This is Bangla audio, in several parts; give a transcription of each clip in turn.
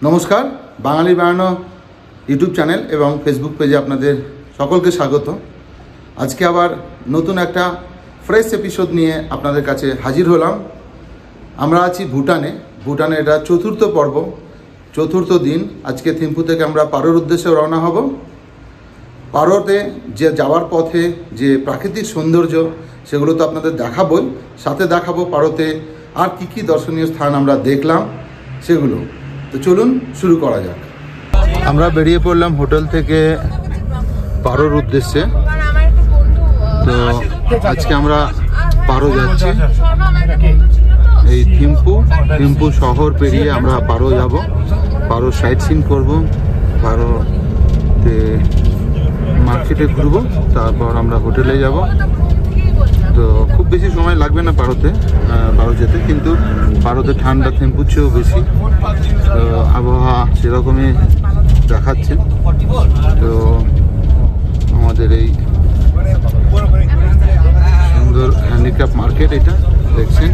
নমস্কার, বাঙালি বেড়ানো ইউটিউব চ্যানেল এবং ফেসবুক পেজে আপনাদের সকলকে স্বাগত। আজকে আবার নতুন একটা ফ্রেশ এপিসোড নিয়ে আপনাদের কাছে হাজির হলাম। আমরা আছি ভুটানে এটা চতুর্থ পর্ব, চতুর্থ দিন। আজকে থিম্পু থেকে আমরা পারোর উদ্দেশ্যে রওনা হব। পারোতে যে যাওয়ার পথে যে প্রাকৃতিক সৌন্দর্য সেগুলো তো আপনাদের দেখাবই, সাথে দেখাবো পারোতে আর কি দর্শনীয় স্থান আমরা দেখলাম সেগুলো। তো চলুন শুরু করা যাক। আমরা বেরিয়ে পড়লাম হোটেল থেকে পারোর উদ্দেশ্যে। তো আজকে আমরা পারো যাচ্ছি। এই থিম্পু শহর পেরিয়ে আমরা পারো যাব, পারো সাইট সিন করবো, পারোতে মার্কেটে ঘুরবো, তারপর আমরা হোটেলে যাব। তো খুব বেশি সময় লাগবে না পারো যেতে, কিন্তু পারোতে ঠান্ডা থিম্পুর চেয়েও বেশি। তো আবহাওয়া সেরকমই দেখাচ্ছে। তো আমাদের এই সুন্দর হ্যান্ডিক্রাফট মার্কেট এটা দেখছেন,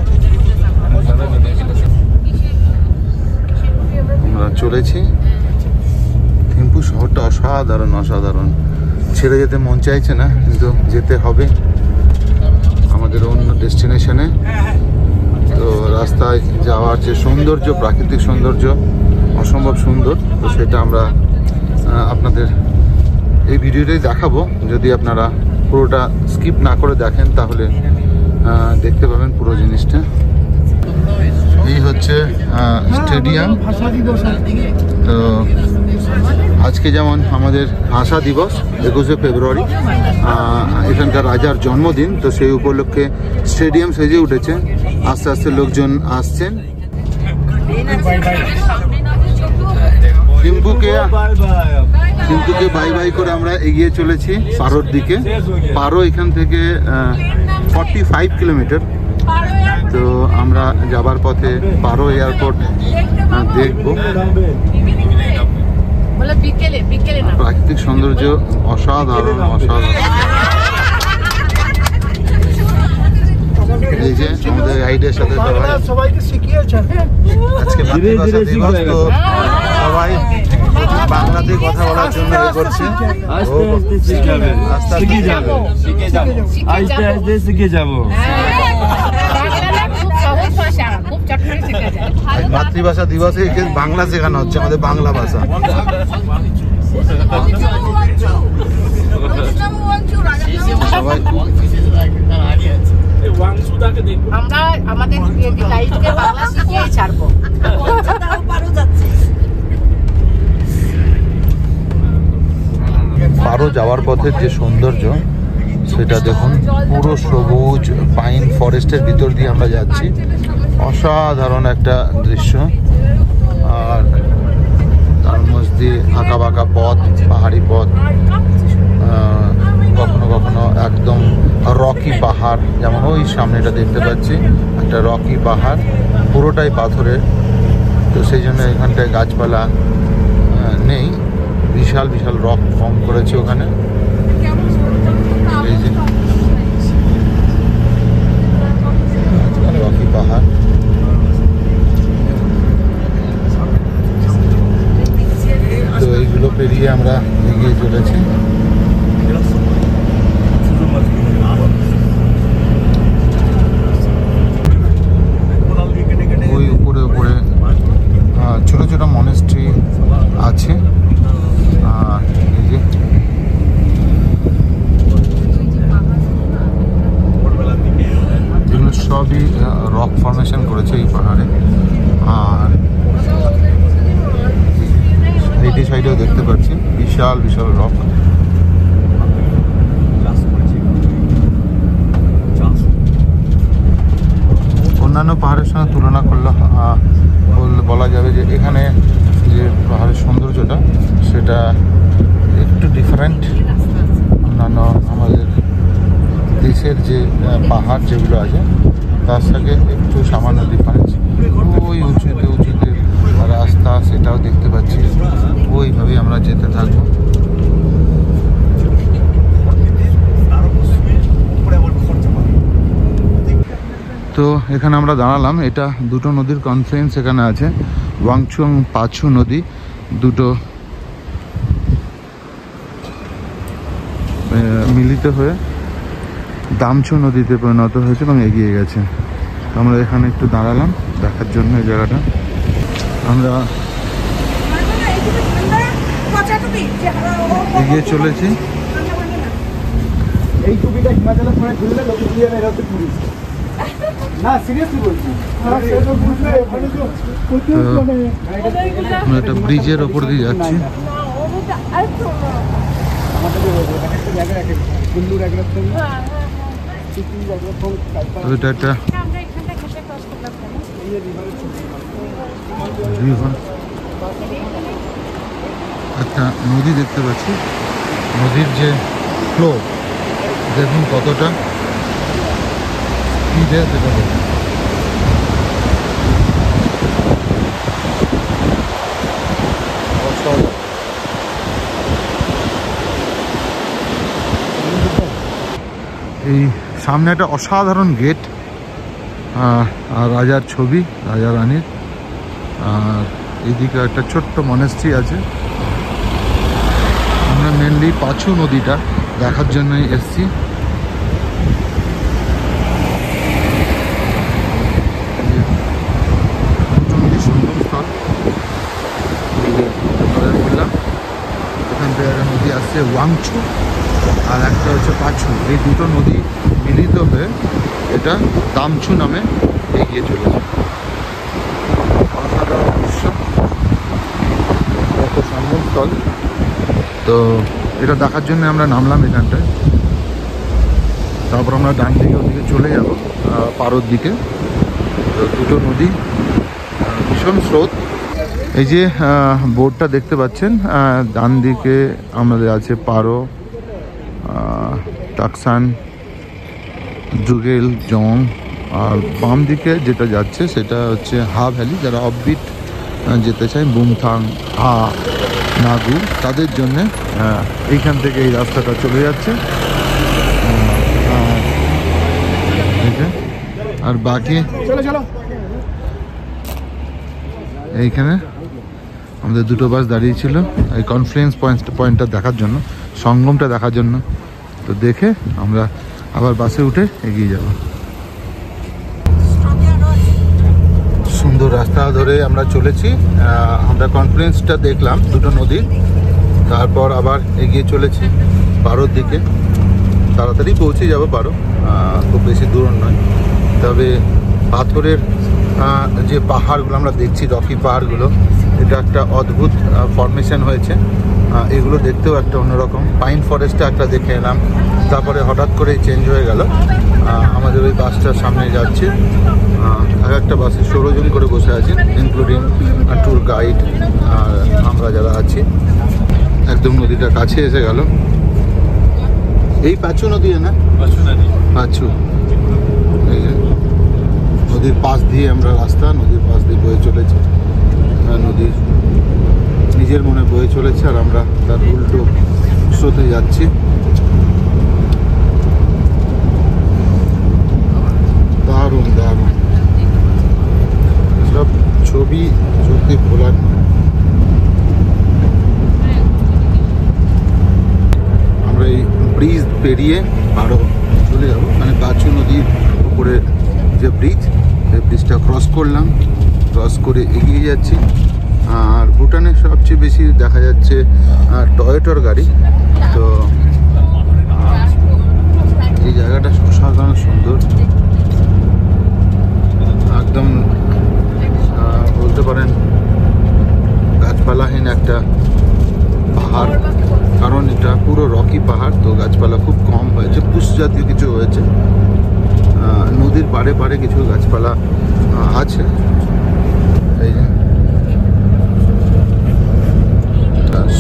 আমরা চলেছি। থিম্পু শহরটা অসাধারণ, ছেড়ে যেতে মন চাইছে না, কিন্তু যেতে হবে আমাদের অন্য ডেস্টিনেশনে। তো রাস্তায় যাওয়ার যে সৌন্দর্য, প্রাকৃতিক সৌন্দর্য অসম্ভব সুন্দর। তো সেটা আমরা আপনাদের এই ভিডিওটাই দেখাবো। যদি আপনারা পুরোটা স্কিপ না করে দেখেন তাহলে দেখতে পাবেন পুরো জিনিসটা। এই হচ্ছে স্টেডিয়াম। তো আজকে যেমন আমাদের ভাষা দিবস 21শে ফেব্রুয়ারি, এখানকার রাজার জন্মদিন। তো সেই উপলক্ষে স্টেডিয়াম সেজে উঠেছে, আস্তে আস্তে লোকজন আসছেন। থিম্পুকে বাই বাই করে আমরা এগিয়ে চলেছি পারোর দিকে। পারো এখান থেকে 45 কিলোমিটার। তো আমরা যাবার পথে পারো এয়ারপোর্ট দেখবো। প্রাকৃতিক সৌন্দর্য অসাধারণ। এই যে আমাদের গাইডের সাথে সবাইকে শিখিয়েছেন। আজকে মাতৃভাষা দিবস, তো সবাই বাংলাতে কথা বলার জন্য করছে। মাতৃভাষা দিবসে বাংলা শেখানো হচ্ছে, আমাদের বাংলা ভাষা। সবাই আমরা আমাদের লাইফকে বাংলা শিখিয়েই ছাড়বো। পারো যাওয়ার পথের যে সৌন্দর্য সেটা দেখুন, পুরো সবুজ পাইন ফরেস্টের ভিতর দিয়ে আমরা যাচ্ছি। অসাধারণ একটা দৃশ্য। আর তার মধ্যে দিয়ে আঁকা বাঁকা পথ, পাহাড়ি পথ, কখনো কখনো একদম রকি পাহাড়, যেমন ওই সামনেটা দেখতে পাচ্ছি একটা রকি পাহাড়, পুরোটাই পাথরের। তো সেই জন্য এখানটায় গাছপালা নেই, বিশাল রক ফর্ম করেছে ওখানে। এই যে রকি পাহাড়। তো এইগুলো পেরিয়ে আমরা এগিয়ে চলেছি। ওই উপরে ছোট ছোট মনেস্ট্রি আছে। আর এই যে এগুলো সবই রক ফর্মেশন করেছে এই পাহাড়ে। আর এই সাইডেও দেখতে পাচ্ছি বিশাল রক। অন্যান্য পাহাড়ের সঙ্গে তুলনা করলে বলা যাবে যে এখানে যে পাহাড়ের সৌন্দর্যটা সেটা একটু ডিফারেন্ট। অন্যান্য আমাদের দেশের যে পাহাড় যেগুলো আছে তার সাথে একটু সামান্য ডিফারেন্স। ওই উঁচুতে রাস্তা সেটাও দেখতে পাচ্ছি। ওইভাবেই আমরা যেতে থাকবো। তো এখানে আমরা দাঁড়ালাম। এটা দুটো নদীর কনফ্লুয়েন্স এখানে আছে। ওয়াংচু এবং পাছু নদী দুটো মিলিত হয়ে দামচু নদীতে পরিণত হয়েছে এবং এগিয়ে গেছে। আমরা এখানে একটু দাঁড়ালাম দেখার জন্য এই জায়গাটা। আমরা এগিয়ে চলেছি। এই টুপিটা হিমাচলের পরে খুললে লোকে দিয়ে এরা হচ্ছে টুরিস্ট। না সিরিয়াসলি বলছি। আমরা একটা ব্রিজের ওপর দিয়ে যাচ্ছি। এটা একটা একটা নদী দেখতে পাচ্ছি। নদীর যে ফ্লো দেখুন কতটা স্পিডে সেটা দেখুন। এই সামনে একটা অসাধারণ গেট আর রাজার ছবি, রাজা রানীর। আর এদিকে একটা ছোট্ট মনেস্ট্রি আছে। আমরা মেনলি পাছু নদীটা দেখার জন্যই এসছি। সঙ্গমস্থল বললাম, এখান থেকে একটা নদী আসছে ওয়াংচু আর একটা হচ্ছে পাছু। এই দুটো নদী মিলিত হয়ে এটা দামচু নামে এগিয়ে চলেছে। অসাধারণ দৃশ্য, একটা সঙ্গমস্থল। তো এটা দেখার জন্য আমরা নামলাম এখানটায়। তারপর আমরা ডান দিকে ওদিকে চলে যাব পারোর দিকে। তো দুটো নদী, ভীষণ স্রোত। এই যে বোর্ডটা দেখতে পাচ্ছেন, ডান দিকে আমাদের আছে পারো, টাকসান, জুগেল, জং। আর বাম দিকে যেটা যাচ্ছে সেটা হচ্ছে হা ভ্যালি। যারা অফবিট যেতে চায়, বুমথাং, হা, নাগু, তাদের জন্যে এইখান থেকে এই রাস্তাটা চলে যাচ্ছে। আর বাকি এইখানে আমাদের দুটো বাস দাঁড়িয়েছিল এই কনফারেন্স পয়েন্টটা দেখার জন্য, সঙ্গমটা দেখার জন্য। তো দেখে আমরা আবার বাসে উঠে এগিয়ে যাব। সুন্দর রাস্তা ধরে আমরা চলেছি। আমরা কনফারেন্সটা দেখলাম দুটো নদীর, তারপর আবার এগিয়ে চলেছি পারোর দিকে। তাড়াতাড়ি পৌঁছে যাব পারো, খুব বেশি দূর নয়। তবে পাথরের যে পাহাড়গুলো আমরা দেখছি, রকি পাহাড়গুলো, এটা একটা অদ্ভুত ফরমেশন হয়েছে। এগুলো দেখতেও একটা অন্যরকম। পাইন ফরেস্টটা একটা দেখে এলাম, তারপরে হঠাৎ করে চেঞ্জ হয়ে গেল। আমাদের ওই বাসটার সামনে যাচ্ছে, এক একটা বাসে 16 জন করে বসে আছে, ইনক্লুডিং ট্যুর গাইড আর আমরা যারা আছি। একদম নদীটা কাছে এসে গেল। এই পাছু নদী না? পাছু। এই যে নদীর পাশ দিয়ে আমরা রাস্তা, নদীর পাশ দিয়ে বয়ে চলেছি। নদীর নিজের মনে বয়ে চলেছে আর আমরা তার উল্টো স্রোতে যাচ্ছি। দারুণ দারুণ সব ছবি, সত্যি ভোলার নয়। আমরা এই ব্রিজ পেরিয়ে আরো চলে যাবো, মানে পাছু নদীর উপরে যে ব্রিজ, সেই ব্রিজটা ক্রস করলাম। ক্রস করে এগিয়ে যাচ্ছি। আর ভুটানে সবচেয়ে বেশি দেখা যাচ্ছে টয়োটার গাড়ি। তো এই জায়গাটা অসাধারণ সুন্দর, একদম বলতে পারেন গাছপালাহীন একটা পাহাড়। কারণ এটা পুরো রকি পাহাড়, তো গাছপালা খুব কম হয়েছে, পুষ জাতীয় কিছু হয়েছে। নদীর পাড়ে পাড়ে কিছু গাছপালা আছে। এই যে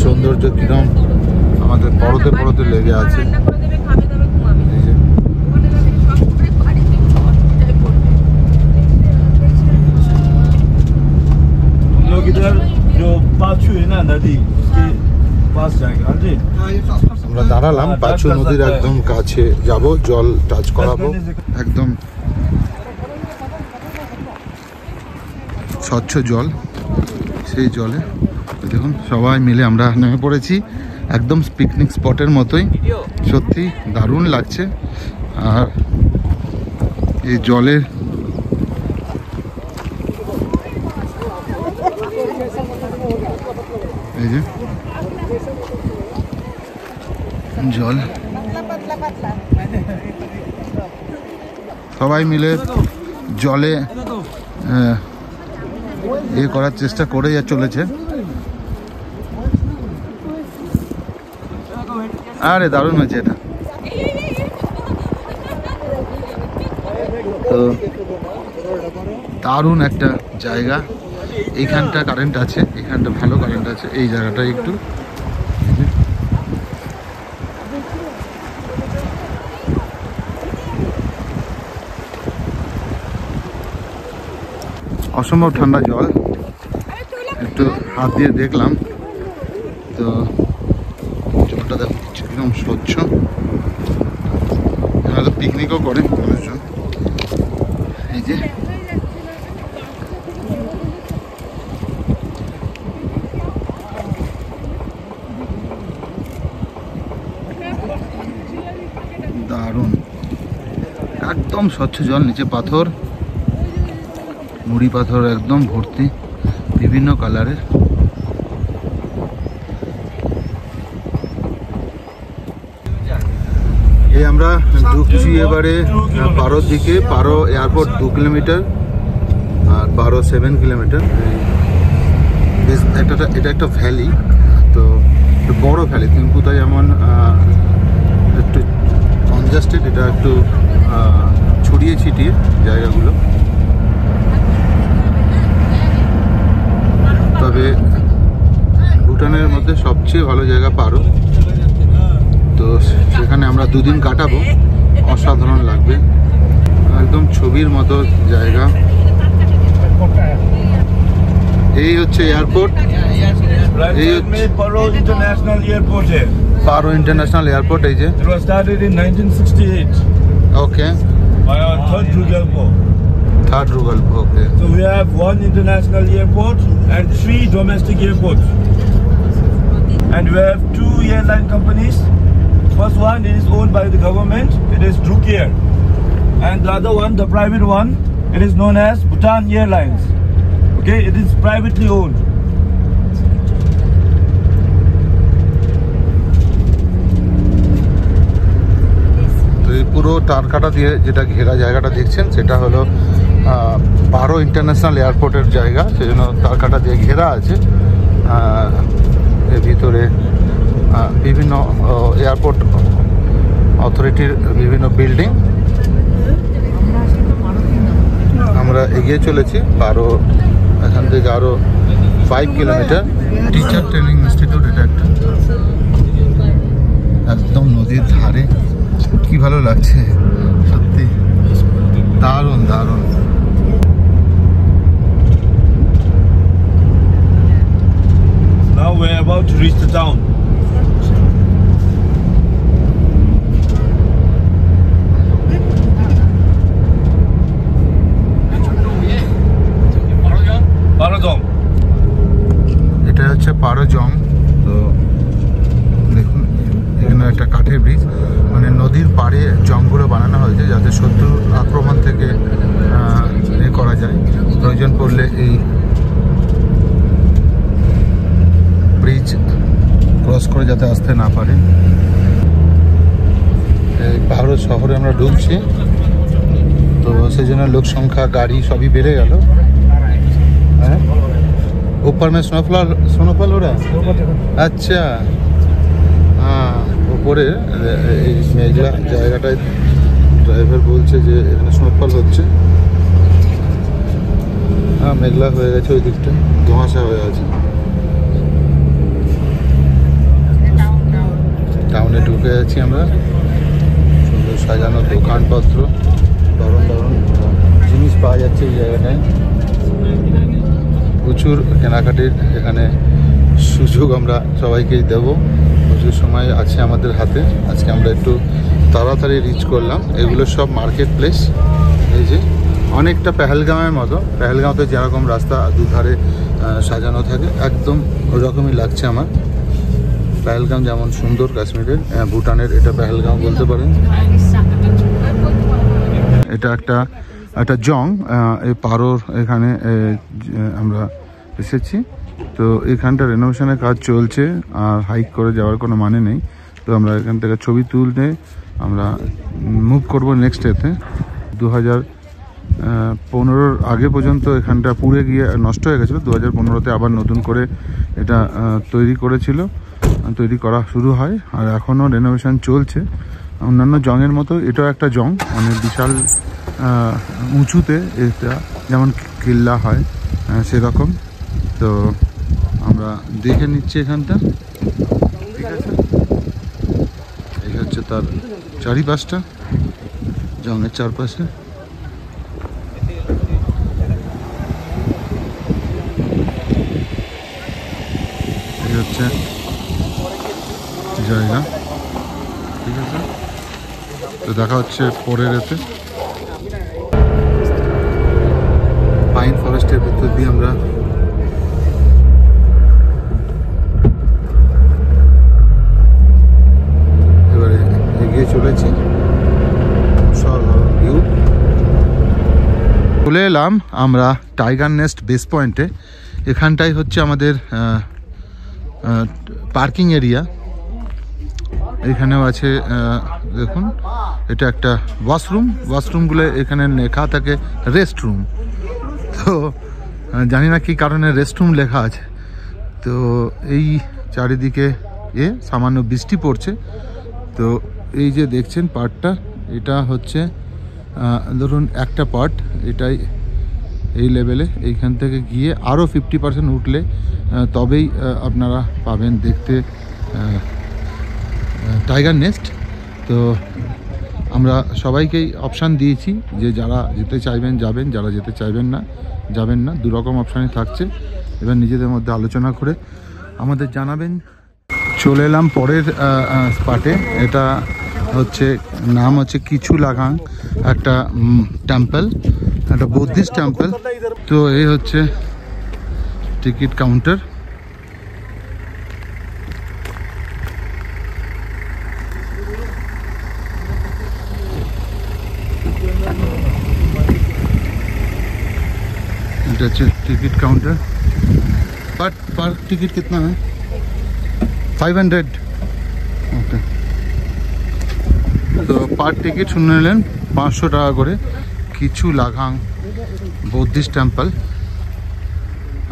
সৌন্দর্য কিরম আমাদের পরতে পরতে লেগে আছে। আমরা দাঁড়ালাম পাছু নদীর একদম কাছে, যাব, জল টাচ করাবো। একদম স্বচ্ছ জল, সেই জলে দেখুন সবাই মিলে আমরা নেমে পড়েছি, একদম পিকনিক স্পটের মতোই, সত্যি দারুণ লাগছে। আর এই জলের এই যে জল, সবাই মিলে জলে করার চেষ্টা করে চলেছে। আরে দারুণ হয়েছে এটা। তো দারুণ একটা জায়গা, এইখানটা কারেন্ট আছে, এইখানটা ভালো কারেন্ট আছে, এই জায়গাটা একটু অসম্ভব ঠান্ডা জল। একটু হাত দিয়ে দেখলাম তো জলটা দেখো একদম স্বচ্ছ। এখানে পিকনিকও করে মানুষজন। এই যে দারুণ, একদম স্বচ্ছ জল, নিচে পাথর, মুড়ি পাথর একদম ভর্তি বিভিন্ন কালারের। এই আমরা ঢুকছি এবারে পারোর দিকে। পারো এয়ারপোর্ট 2 কিলোমিটার আর পারো 7 কিলোমিটার। বেশ এটা একটা ভ্যালি, তো বড় ভ্যালি। থিম্পুতে যেমন একটু কনজাস্টেড, এটা একটু ছড়িয়ে ছিটিয়ে জায়গাগুলো। তবে ভুটানের মধ্যে সবচেয়ে ভালো জায়গা পারো, তো সেখানে আমরা 2 দিন কাটাবো। অসাধারণ লাগবে, একদম ছবির মতো জায়গা। এই হচ্ছে এয়ারপোর্ট, এই হচ্ছে Paro international airport. Paro international airport. এই যে It was started in 1968 okay, by our third Rugalpo. Third রুগাল। Okay, So we have 1 international airport and 3 domestic airports. And we have 2 airline companies. First one is owned by the government, it is Druk Air. And the other one, the private one, it is known as Bhutan Airlines. Okay, it is privately owned. তো এই পুরো টারকাটা দিয়ে যেটা ঘেরা জায়গাটা দেখছেন, সেটা হলো পারো ইন্টারন্যাশনাল এয়ারপোর্টের জায়গা। সেজন্য টারকাটা দিয়ে ঘেরা আছে। এর ভিতরে বিভিন্ন এয়ারপোর্ট অথরিটির বিভিন্ন বিল্ডিং। আমরা এগিয়ে চলেছি পারো, এখান থেকে আরও 5 কিলোমিটার। টিচার ট্রেনিং ইনস্টিটিউট এটা একটা, একদম নদীর ধারে। কি ভালো লাগছে সত্যি, দারুণ দারুণ। Now we're about to reach the town. Paradong. এটা হচ্ছে পারোজং। তো দেখুন এখানে একটা কাঠের ব্রিজ, মানে নদীর পাড়ে জংগুলো বানানো হয়েছে যাতে শত্রুর আক্রমণ থেকে করা যায়। প্রয়োজন পড়লে এই ব্রিজ ক্রস করে যাতে আসতে না পারে। এই পাহাড় শহরে আমরা ঢুকছি, তো সেই জন্য লোক সংখ্যা, গাড়ি সবই বেড়ে গেল। হ্যাঁ, ऊपर में स्नोफॉल हो रहा है। अच्छा, হ্যাঁ, উপরে এই মেঘলা জায়গাটায় ড্রাইভার বলছে যে এখানে স্নোফল হচ্ছে। হ্যাঁ, মেঘলা হয়ে গেছে, ওই দিকটা ধোঁয়াশা হয়ে আছে। টাউনে ঢুকে যাচ্ছি আমরা। সুন্দর সাজানো দোকানপত্র, দারুণ দারুণ জিনিস পাওয়া যাচ্ছে এই জায়গাটায়। প্রচুর কেনাকাটির এখানে সুযোগ আমরা সবাইকেই দেব। প্রচুর সময় আছে আমাদের হাতে। আজকে আমরা একটু তাড়াতাড়ি রিচ করলাম। এগুলো সব মার্কেট প্লেস। এই যে অনেকটা পেহেলগাঁওয়ের মতো, পেহেলগাঁওতে যেরকম রাস্তা দুধারে সাজানো থাকে, একদম ওরকমই লাগছে আমার। পেহেলগাম যেমন সুন্দর কাশ্মীরের, ভুটানের এটা পেহেলগাম বলতে পারেন। এটা একটা জং, এই পারোর এখানে আমরা এসেছি। তো এখানটা রেনোভেশনের কাজ চলছে, আর হাইক করে যাওয়ার কোনো মানে নেই। তো আমরা এখান থেকে ছবি তুলতে আমরা মুভ করব নেক্সট এতে। 2015 আগে পর্যন্ত এখানটা পুড়ে গিয়ে নষ্ট হয়ে গেছিলো। 2015-তে আবার নতুন করে এটা তৈরি করা শুরু হয়, আর এখনও রেনোভেশন চলছে। অন্যান্য জংয়ের মতো এটাও একটা জং, মানে বিশাল উঁচুতে, এটা যেমন কিল্লা হয় সেরকম। তো আমরা দেখে নিচ্ছি এখানটা, ঠিক আছে। এই হচ্ছে তার চারিপাশটা, জংয়ের চারপাশে। এই হচ্ছে জায়গা, ঠিক আছে। তো দেখা হচ্ছে পরের এতে। পাইন ফরেস্টের ভিতর দিয়ে আমরা এবারে এগিয়ে চলেছি। ভিউ চলে এলাম আমরা টাইগার নেস্ট বেস পয়েন্টে। এখানটাই হচ্ছে আমাদের পার্কিং এরিয়া। এখানেও আছে, দেখুন, এটা একটা ওয়াশরুমগুলো এখানে লেখা থাকে রেস্ট রুম। তো জানি না কি কারণে রেস্ট রুম লেখা আছে। তো এই চারিদিকে সামান্য বৃষ্টি পড়ছে। তো এই যে দেখছেন পার্টটা, এটা হচ্ছে ধরুন একটা পার্ট, এটাই এই লেভেলে। এইখান থেকে গিয়ে আরও 50% উঠলে তবেই আপনারা পাবেন দেখতে টাইগার নেস্ট। তো আমরা সবাইকেই অপশান দিয়েছি যে যারা যেতে চাইবেন যাবেন, যারা যেতে চাইবেন না যাবেন না, দুরকম অপশানই থাকছে। এবার নিজেদের মধ্যে আলোচনা করে আমাদের জানাবেন। চলে এলাম পরের স্পটে। এটা হচ্ছে নাম হচ্ছে কিছু লাগাং, একটা টেম্পল, একটা বুদ্ধিস্ট টেম্পল। তো এই হচ্ছে টিকিট কাউন্টার। এটা হচ্ছে टिकट काउंटर। पर टिकट कितना है? 500। ओके। तो पर टिकट শুনে নিলেন 500 টাকা করে। কিছু লাগাং বুদ্ধিস্ট টেম্পল।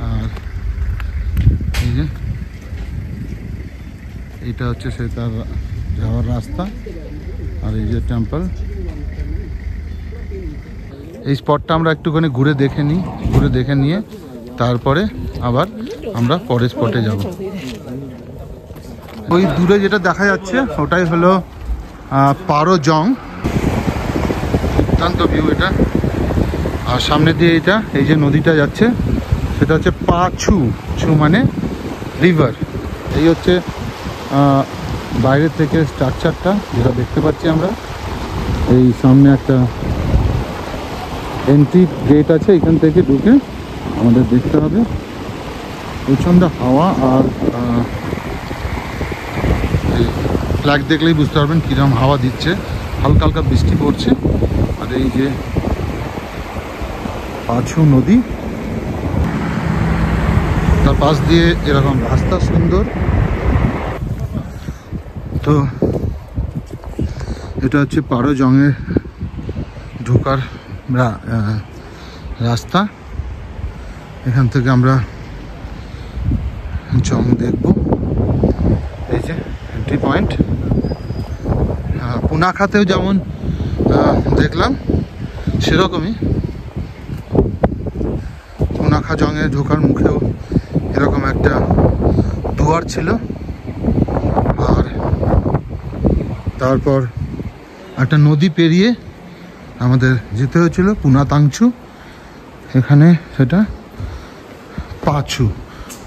আর এই যে এটা হচ্ছে সে তার যাওয়ার রাস্তা, আর এই যে টেম্পল। এই স্পটটা আমরা একটুখানি ঘুরে দেখে নিয়ে তারপরে আবার আমরা পরের স্পটে যাব। ওই দূরে যেটা দেখা যাচ্ছে ওটাই হলো পারো জং, দুর্দান্ত ভিউ এটা। আর সামনে দিয়ে এটা এই যে নদীটা যাচ্ছে সেটা হচ্ছে পাছু মানে রিভার। এই হচ্ছে বাইরে থেকে স্ট্রাকচারটা যেটা দেখতে পাচ্ছি আমরা। এই সামনে একটা এন্ট্রি গেট আছে, এখান থেকে ঢুকে আমাদের দেখতে হবে। প্রচণ্ড হাওয়া, আর ফ্ল্যাগ দেখলেই বুঝতে পারবেন কীরকম হাওয়া দিচ্ছে। হালকা হালকা বৃষ্টি পড়ছে। আর এই যে পাছু নদী, তার পাশ দিয়ে এরকম রাস্তা সুন্দর। তো এটা হচ্ছে পারো জংয়ে ঢোকার রাস্তা। এখান থেকে আমরা জং দেখব। এই যে এন্ট্রি পয়েন্ট। পুনাখাতেও যেমন দেখলাম সেরকমই পুনাখা জংয়ে ঢোকার মুখেও এরকম একটা দুয়ার ছিল। আর তারপর একটা নদী পেরিয়ে আমাদের যেতে হয়েছিল পুনাতাংচু। এখানে সেটা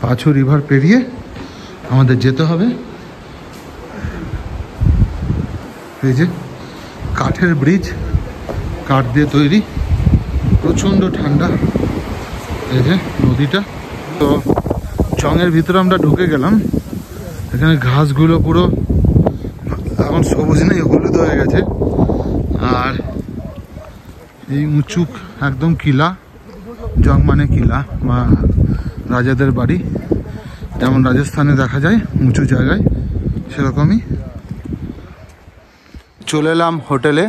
পাছু রিভার পেরিয়ে আমাদের যেতে হবে। এই যে কাঠের ব্রিজ, কাঠ দিয়ে তৈরি, প্রচণ্ড ঠান্ডা। এই যে নদীটা, তো জঙ্গের ভিতরে আমরা ঢুকে গেলাম। এখানে ঘাসগুলো পুরো এখন সবুজ নেই, হলুদ হয়ে গেছে। আর এই উঁচু একদম কিলা, জং মানে কিলা বা রাজাদের বাড়ি, যেমন রাজস্থানে দেখা যায় উঁচু জায়গায়, সেরকমই। চলে এলাম হোটেলে,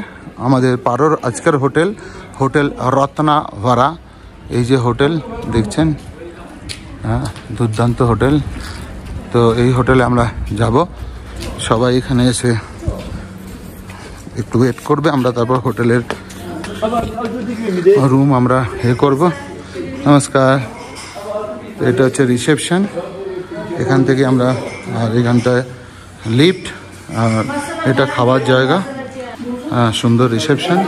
আমাদের পারোর আজকের হোটেল রত্নাভারা। এই যে হোটেল দেখছেন, হ্যাঁ দুর্দান্ত হোটেল। তো এই হোটেলে আমরা যাব, সবাই এখানে এসে একটু ওয়েট করবে, আমরা তারপর হোটেলের রুম আমরা করব। নমস্কার, এটা হচ্ছে রিসেপশন, এখান থেকে আমরা, আর এখানটায় লিফট, আর এটা খাবার জায়গা। সুন্দর রিসেপশন,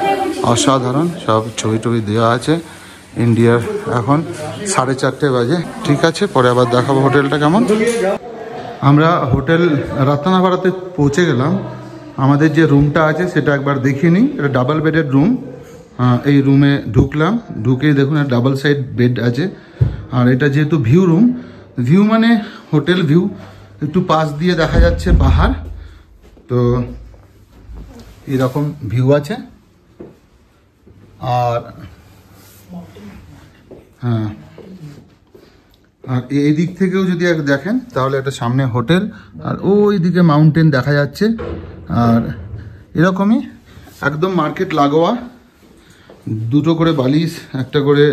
অসাধারণ, সব ছবি টবি দেওয়া আছে। ইন্ডিয়ার এখন 4:30 বাজে। ঠিক আছে, পরে আবার দেখাবো হোটেলটা কেমন। আমরা হোটেল রত্নাভারাতে পৌঁছে গেলাম। আমাদের যে রুমটা আছে সেটা একবার দেখিয়ে নিই। এটা ডাবল বেডের রুম। এই রুমে ঢুকলাম, ঢুকেই দেখুন ডাবল সাইড বেড আছে। আর এটা যেহেতু ভিউ রুম, ভিউ মানে হোটেল ভিউ, একটু পাশ দিয়ে দেখা যাচ্ছে পাহাড়। তো এরকম ভিউ আছে। আর হ্যাঁ, আর এই দিক থেকেও যদি দেখেন তাহলে একটা সামনে হোটেল, আর ওই দিকে মাউন্টেন দেখা যাচ্ছে। আর এরকমই একদম মার্কেট লাগোয়া, দুটো করে বালিশ, একটা করে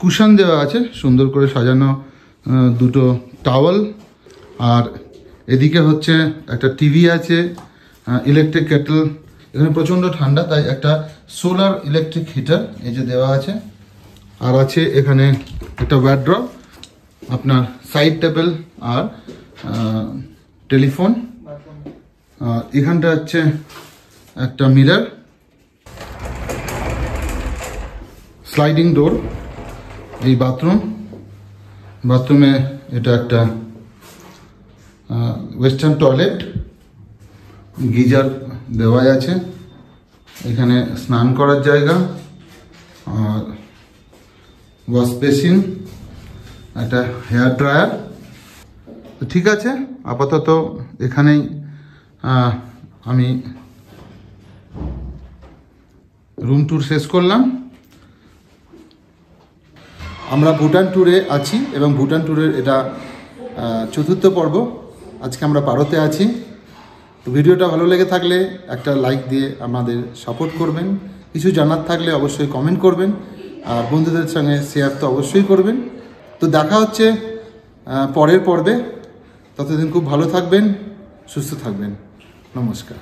কুশন দেওয়া আছে, সুন্দর করে সাজানো দুটো টাওয়াল। আর এদিকে হচ্ছে একটা টিভি আছে, ইলেকট্রিক কেটল। এখানে প্রচণ্ড ঠান্ডা, তাই একটা সোলার ইলেকট্রিক হিটার এই যে দেওয়া আছে। আর আছে এখানে একটা ওয়ার্ড্রপ, আপনার সাইড টেবিল আর টেলিফোন। এখানটা হচ্ছে একটা মিরর, স্লাইডিং ডোর। এই বাথরুমে এটা একটা ওয়েস্টার্ন টয়লেট, গিজার দেওয়া আছে। এখানে স্নান করার জায়গা, আর ওয়াশ বেসিন, একটা হেয়ার ড্রায়ার। তো ঠিক আছে, আপাতত এখানেই আমি রুম ট্যুর শেষ করলাম। আমরা ভুটান ট্যুরে আছি এবং ভুটান ট্যুরের এটা 4র্থ পর্ব। আজকে আমরা পারোতে আছি। তো ভিডিওটা ভালো লেগে থাকলে একটা লাইক দিয়ে আমাদের সাপোর্ট করবেন। কিছু জানার থাকলে অবশ্যই কমেন্ট করবেন, আর বন্ধুদের সঙ্গে শেয়ার তো অবশ্যই করবেন। তো দেখা হচ্ছে পরের পর্বে। ততদিন খুব ভালো থাকবেন, সুস্থ থাকবেন। নমস্কার।